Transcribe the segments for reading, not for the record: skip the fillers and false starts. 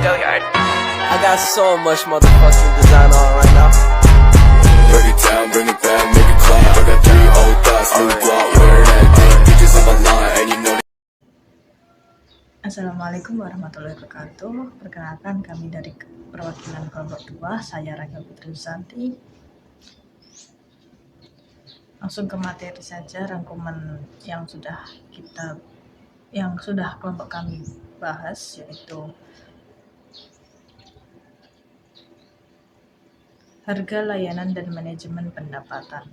I got so much motherfucking design on right now. Break it down, bring it back, make it clap. I got 3 old thoughts, new block, wear that thing. Bitches on my line, and you know. Assalamualaikum warahmatullahi wabarakatuh. Perkenalkan, kami dari perwakilan kelompok 2, saya Raka Putri Susanti. Langsung ke materi saja, rangkuman yang sudah kelompok kami bahas, yaitu harga, layanan, dan manajemen pendapatan.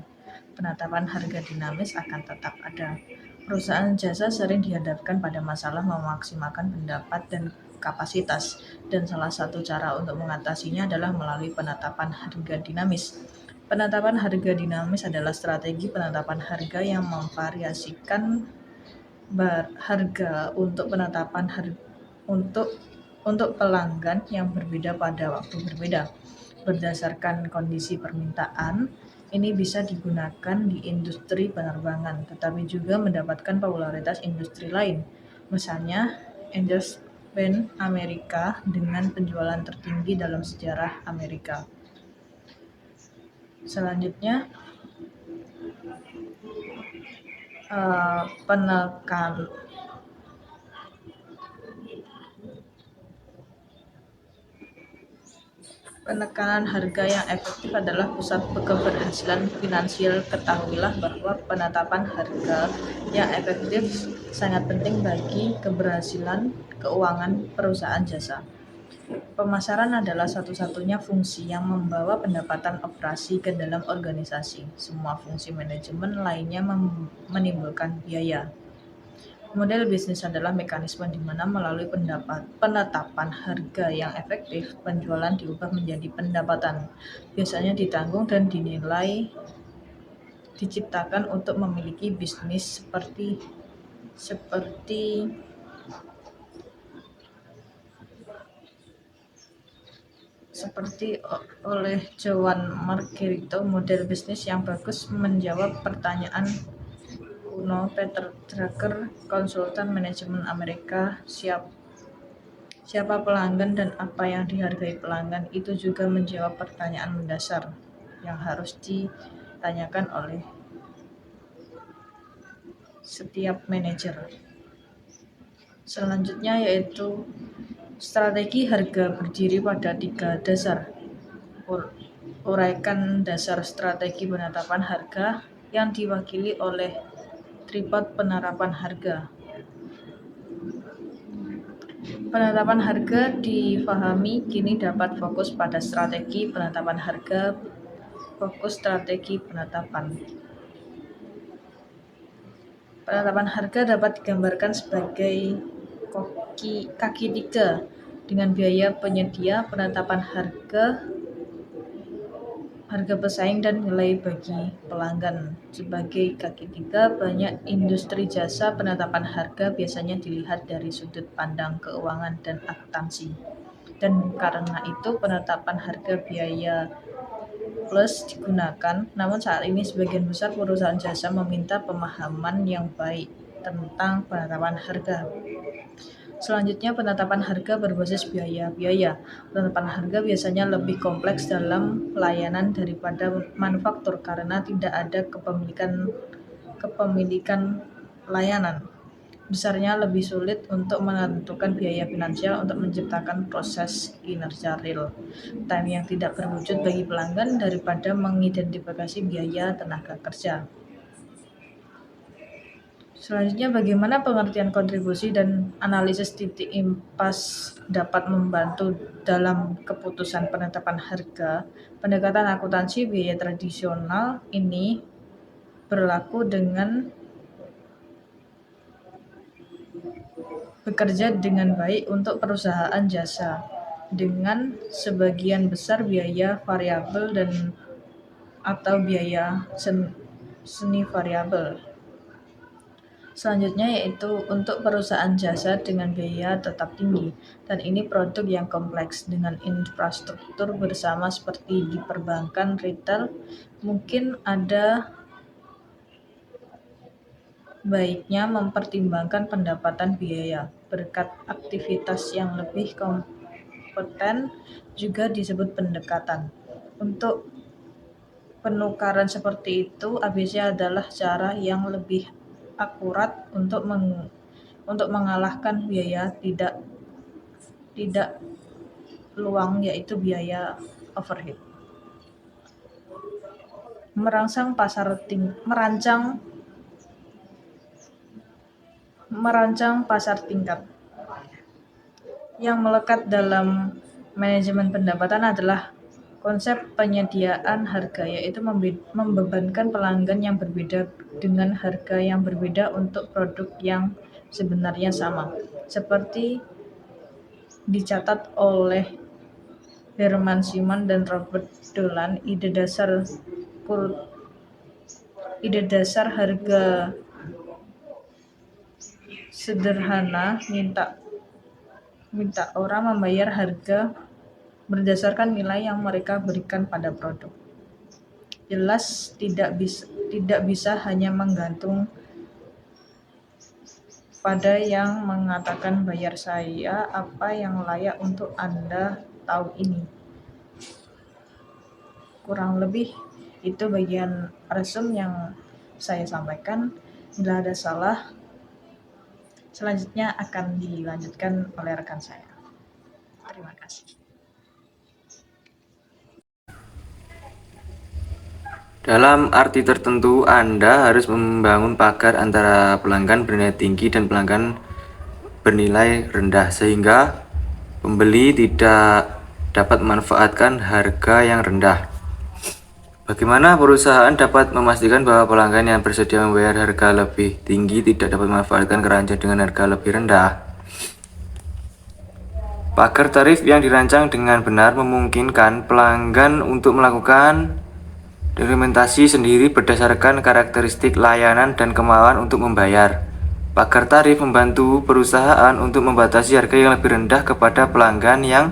Penetapan harga dinamis akan tetap ada. Perusahaan jasa sering dihadapkan pada masalah memaksimalkan pendapat dan kapasitas, dan salah satu cara untuk mengatasinya adalah melalui penetapan harga dinamis. Penetapan harga dinamis adalah strategi penetapan harga yang memvariasikan harga untuk penetapan untuk pelanggan yang berbeda pada waktu berbeda. Berdasarkan kondisi permintaan, ini bisa digunakan di industri penerbangan, tetapi juga mendapatkan popularitas industri lain. Misalnya, Angels Band Amerika dengan penjualan tertinggi dalam sejarah Amerika. Selanjutnya, penekanan harga yang efektif adalah pusat keberhasilan finansial. Ketahuilah bahwa penetapan harga yang efektif sangat penting bagi keberhasilan keuangan perusahaan jasa. Pemasaran adalah satu-satunya fungsi yang membawa pendapatan operasi ke dalam organisasi. Semua fungsi manajemen lainnya menimbulkan biaya. Model bisnis adalah mekanisme di mana melalui penetapan harga yang efektif, penjualan diubah menjadi pendapatan. Biasanya ditanggung dan dinilai diciptakan untuk memiliki bisnis seperti oleh Joan Margarito. Model bisnis yang bagus menjawab pertanyaan kuno Peter Drucker, konsultan manajemen Amerika. Siapa pelanggan dan apa yang dihargai pelanggan? Itu juga menjawab pertanyaan mendasar yang harus ditanyakan oleh setiap manajer. Selanjutnya yaitu strategi harga berdiri pada 3 dasar. Uraikan dasar strategi penetapan harga yang diwakili oleh tripod penerapan harga. Penetapan harga difahami kini dapat fokus pada strategi penetapan harga. Fokus strategi penetapan. Penetapan harga dapat digambarkan sebagai kaki 3 dengan biaya penyedia, penetapan harga pesaing, dan nilai bagi pelanggan. Sebagai kaki 3, banyak industri jasa penetapan harga biasanya dilihat dari sudut pandang keuangan dan akuntansi. Dan karena itu penetapan harga biaya plus digunakan, namun saat ini sebagian besar perusahaan jasa meminta pemahaman yang baik tentang penetapan harga. Selanjutnya, penetapan harga berbasis biaya. Penetapan harga biasanya lebih kompleks dalam layanan daripada manufaktur karena tidak ada kepemilikan layanan. Besarnya lebih sulit untuk menentukan biaya finansial untuk menciptakan proses kinerja real time yang tidak berwujud bagi pelanggan daripada mengidentifikasi biaya tenaga kerja. Selanjutnya, bagaimana pengertian kontribusi dan analisis titik impas dapat membantu dalam keputusan penetapan harga. Pendekatan akuntansi biaya tradisional ini berlaku dengan bekerja dengan baik untuk perusahaan jasa dengan sebagian besar biaya variabel dan atau biaya semi variabel. Selanjutnya yaitu untuk perusahaan jasa dengan biaya tetap tinggi, dan ini produk yang kompleks dengan infrastruktur bersama seperti di perbankan retail. Mungkin ada baiknya mempertimbangkan pendapatan biaya berkat aktivitas yang lebih kompeten juga disebut pendekatan. Untuk penukaran seperti itu, ABC adalah cara yang lebih akurat untuk mengalahkan biaya tidak luang, yaitu biaya overhead. Merancang pasar tingkat. Yang melekat dalam manajemen pendapatan adalah konsep penyediaan harga, yaitu membebankan pelanggan yang berbeda dengan harga yang berbeda untuk produk yang sebenarnya sama. Seperti dicatat oleh Herman Simon dan Robert Dolan, ide dasar harga sederhana minta orang membayar harga berdasarkan nilai yang mereka berikan pada produk. Jelas tidak bisa hanya menggantung pada yang mengatakan bayar saya apa yang layak untuk Anda tahu ini. Kurang lebih itu bagian resum yang saya sampaikan. Bila ada salah, selanjutnya akan dilanjutkan oleh rekan saya. Terima kasih. Dalam arti tertentu, Anda harus membangun pagar antara pelanggan bernilai tinggi dan pelanggan bernilai rendah, sehingga pembeli tidak dapat memanfaatkan harga yang rendah. Bagaimana perusahaan dapat memastikan bahwa pelanggan yang bersedia membayar harga lebih tinggi tidak dapat memanfaatkan keranjang dengan harga lebih rendah? Pagar tarif yang dirancang dengan benar memungkinkan pelanggan untuk melakukan implementasi sendiri berdasarkan karakteristik layanan dan kemauan untuk membayar. Pagar tarif membantu perusahaan untuk membatasi harga yang lebih rendah kepada pelanggan yang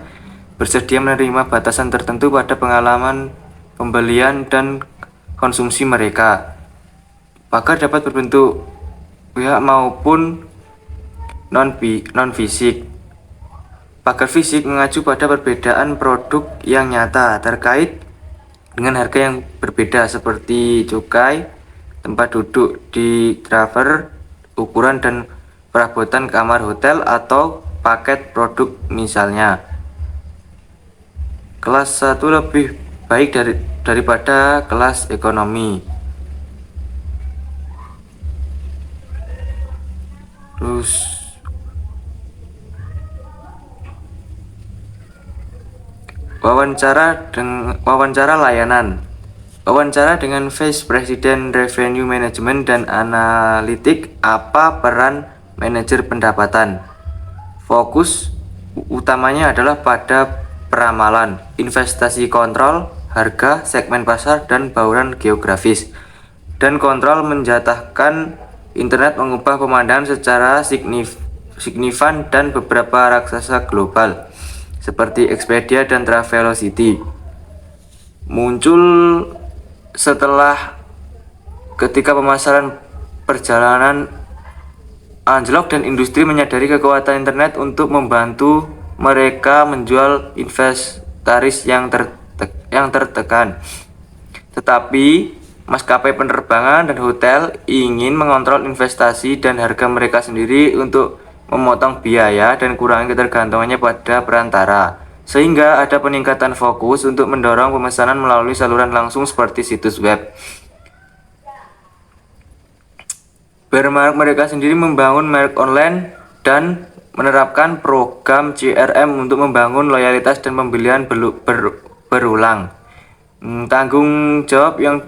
bersedia menerima batasan tertentu pada pengalaman pembelian dan konsumsi mereka. Pagar dapat berbentuk pihak maupun non-fisik. Pagar fisik mengacu pada perbedaan produk yang nyata terkait dengan harga yang berbeda, seperti cukai, tempat duduk di driver, ukuran dan perabotan kamar hotel, atau paket produk misalnya. Kelas 1 lebih baik daripada kelas ekonomi. Terus wawancara layanan. Wawancara dengan Vice President Revenue Management dan Analitik. Apa peran manajer pendapatan? Fokus utamanya adalah pada peramalan, investasi kontrol, harga, segmen pasar, dan bauran geografis. Dan kontrol menjatahkan internet mengubah pemandangan secara signifan dan beberapa raksasa global seperti Expedia dan Travelocity muncul setelah ketika pemasaran perjalanan anjlok dan industri menyadari kekuatan internet untuk membantu mereka menjual inventaris yang tertekan. Tetapi maskapai penerbangan dan hotel ingin mengontrol investasi dan harga mereka sendiri untuk memotong biaya dan kurangi ketergantungannya pada perantara, sehingga ada peningkatan fokus untuk mendorong pemesanan melalui saluran langsung seperti situs web. Bermerek mereka sendiri membangun merek online dan menerapkan program CRM untuk membangun loyalitas dan pembelian berulang. Tanggung jawab yang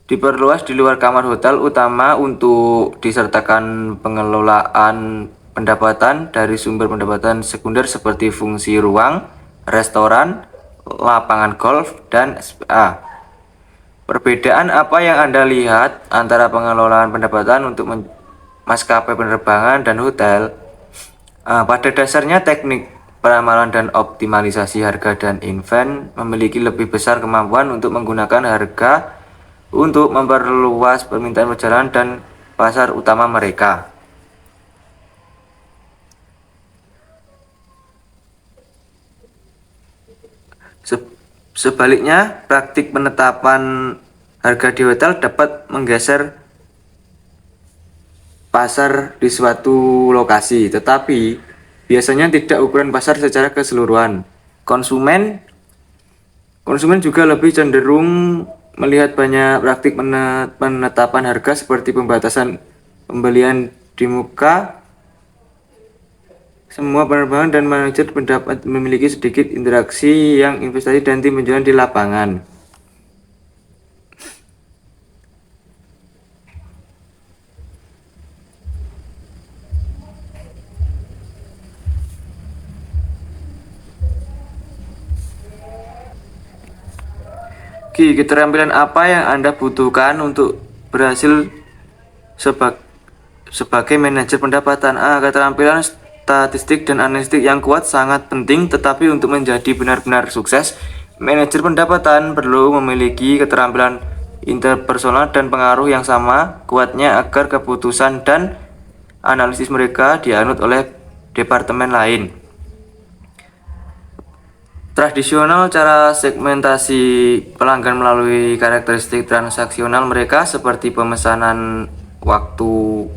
diperluas di luar kamar hotel, utama untuk disertakan pengelolaan pendapatan dari sumber pendapatan sekunder seperti fungsi ruang, restoran, lapangan golf, dan SPA. Perbedaan apa yang Anda lihat antara pengelolaan pendapatan untuk maskapai penerbangan dan hotel? Pada dasarnya teknik peramalan dan optimalisasi harga dan event memiliki lebih besar kemampuan untuk menggunakan harga untuk memperluas permintaan perjalanan dan pasar utama mereka. Sebaliknya, praktik penetapan harga di hotel dapat menggeser pasar di suatu lokasi, tetapi biasanya tidak ukuran pasar secara keseluruhan. Konsumen juga lebih cenderung melihat banyak praktik penetapan harga seperti pembatasan pembelian di muka. Semua penerbangan dan manajer pendapat memiliki sedikit interaksi yang investasi dan tim penjualan di lapangan. Keterampilan apa yang Anda butuhkan untuk berhasil sebagai manajer pendapatan? Keterampilan statistik dan analitik yang kuat sangat penting, tetapi untuk menjadi benar-benar sukses, manajer pendapatan perlu memiliki keterampilan interpersonal dan pengaruh yang sama kuatnya agar keputusan dan analisis mereka dianut oleh departemen lain. Tradisional cara segmentasi pelanggan melalui karakteristik transaksional mereka seperti pemesanan, waktu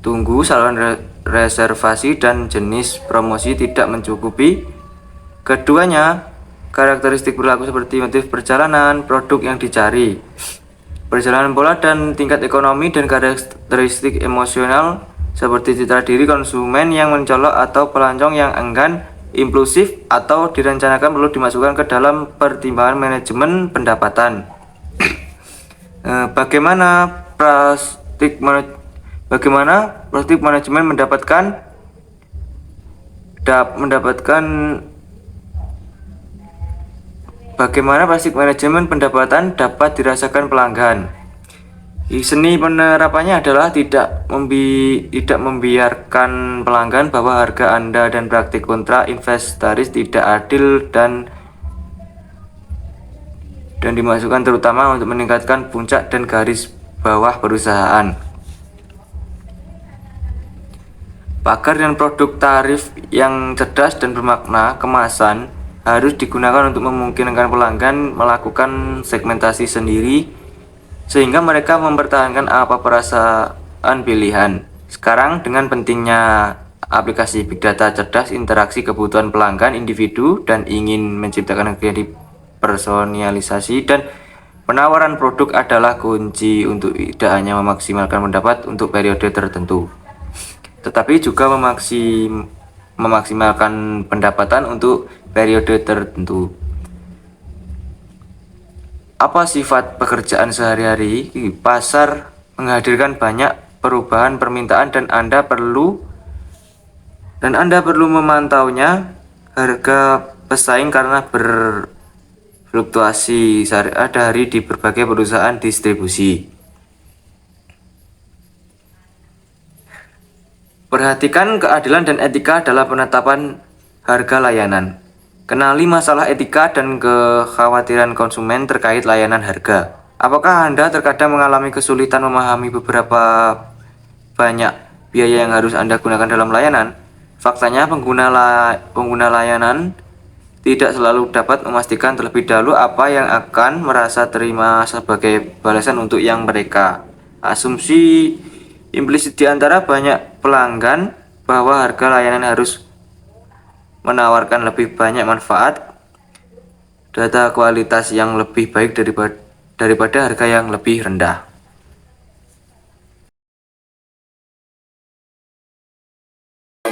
tunggu, saluran reservasi, dan jenis promosi tidak mencukupi. Keduanya, karakteristik perilaku seperti motif perjalanan, produk yang dicari, perjalanan pola dan tingkat ekonomi, dan karakteristik emosional seperti citra diri konsumen yang mencolok atau pelancong yang enggan, impulsif, atau direncanakan perlu dimasukkan ke dalam pertimbangan manajemen pendapatan. Bagaimana praktik manajemen Bagaimana praktik manajemen pendapatan dapat dirasakan pelanggan? Seni penerapannya adalah tidak membiarkan pelanggan bahwa harga Anda dan praktik kontrak inventaris tidak adil dan dimasukkan terutama untuk meningkatkan puncak dan garis bawah perusahaan. Pagar dan produk tarif yang cerdas dan bermakna kemasan harus digunakan untuk memungkinkan pelanggan melakukan segmentasi sendiri sehingga mereka mempertahankan apa perasaan pilihan. Sekarang dengan pentingnya aplikasi Big Data cerdas, interaksi kebutuhan pelanggan individu dan ingin menciptakan kreatif personalisasi dan penawaran produk adalah kunci untuk tidak hanya memaksimalkan pendapat untuk periode tertentu, tetapi juga memaksimalkan pendapatan untuk periode tertentu. Apa sifat pekerjaan sehari-hari? Pasar menghadirkan banyak perubahan permintaan dan Anda perlu memantaunya. Harga pesaing karena berfluktuasi sehari-hari di berbagai perusahaan distribusi. Perhatikan keadilan dan etika dalam penetapan harga layanan. Kenali masalah etika dan kekhawatiran konsumen terkait layanan harga. Apakah Anda terkadang mengalami kesulitan memahami beberapa banyak biaya yang harus Anda gunakan dalam layanan? Faktanya, pengguna layanan tidak selalu dapat memastikan terlebih dahulu apa yang akan merasa terima sebagai balasan untuk yang mereka. Asumsi implisit di antara banyak pelanggan bahwa harga layanan harus menawarkan lebih banyak manfaat, data kualitas yang lebih baik daripada harga yang lebih rendah.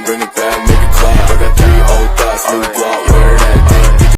Bring it back, make it clap. I got 3 old thoughts, new guap, wearing that